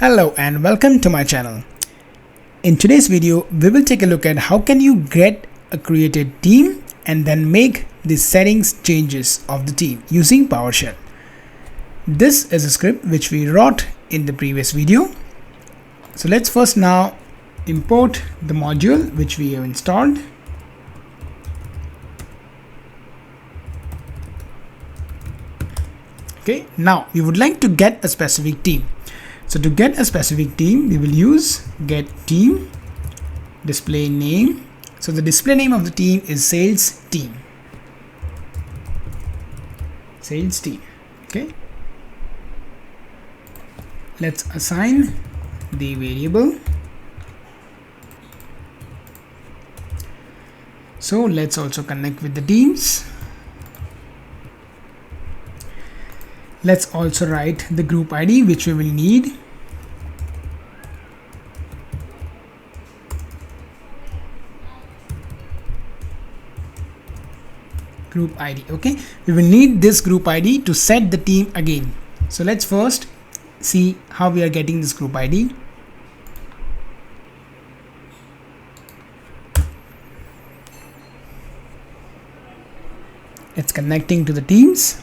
Hello and welcome to my channel. In today's video, we will take a look at how can you get a created team and then make the settings changes of the team using PowerShell. This is a script which we wrote in the previous video. So let's first now import the module which we have installed. Okay, now we would like to get a specific team. So to get a specific team, we will use get team display name. So the display name of the team is sales team. Sales team. Okay. Let's assign the variable. So let's also connect with the teams. Let's also write the group ID which we will need. Group ID. Okay, we will need this group ID to set the team again. So let's first see how we are getting this group ID. It's connecting to the teams.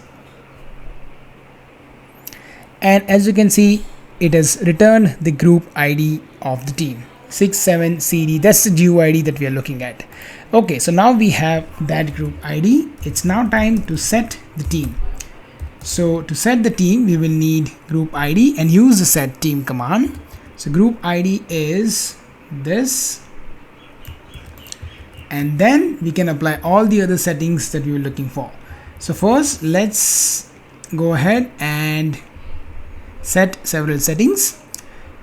And as you can see, it has returned the group ID of the team 67CD. That's the GUID that we are looking at. Okay, so now we have that group ID. It's now time to set the team. So to set the team, we will need group ID and use the set team command. So group ID is this, and then we can apply all the other settings that we were looking for. So first, let's go ahead and set several settings.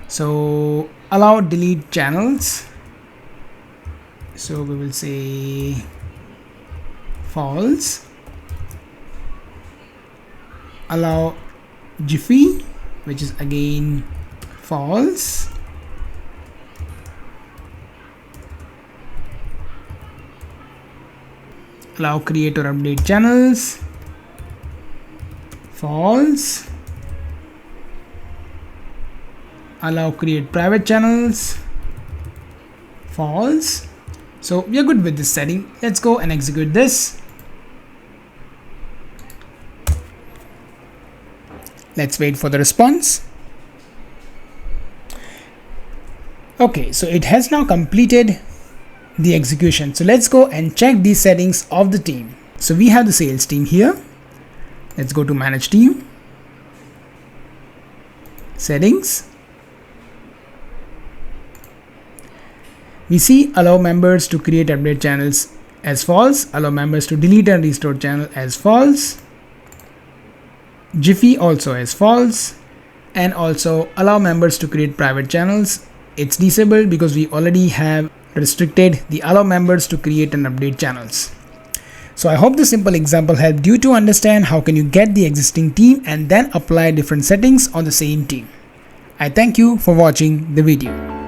So allow delete channels. So we will say false. Allow Jiffy, which is again false. Allow create or update channels, false. Allow create private channels, false. So we are good with this setting. Let's go and execute this. Let's wait for the response. Okay, so it has now completed the execution. So let's go and check these settings of the team. So we have the sales team here. Let's go to manage team, settings. We see allow members to create update channels as false, allow members to delete and restore channel as false, Jiffy also as false, and also allow members to create private channels. It's disabled because we already have restricted the allow members to create and update channels. So I hope this simple example helped you to understand how can you get the existing team and then apply different settings on the same team. I thank you for watching the video.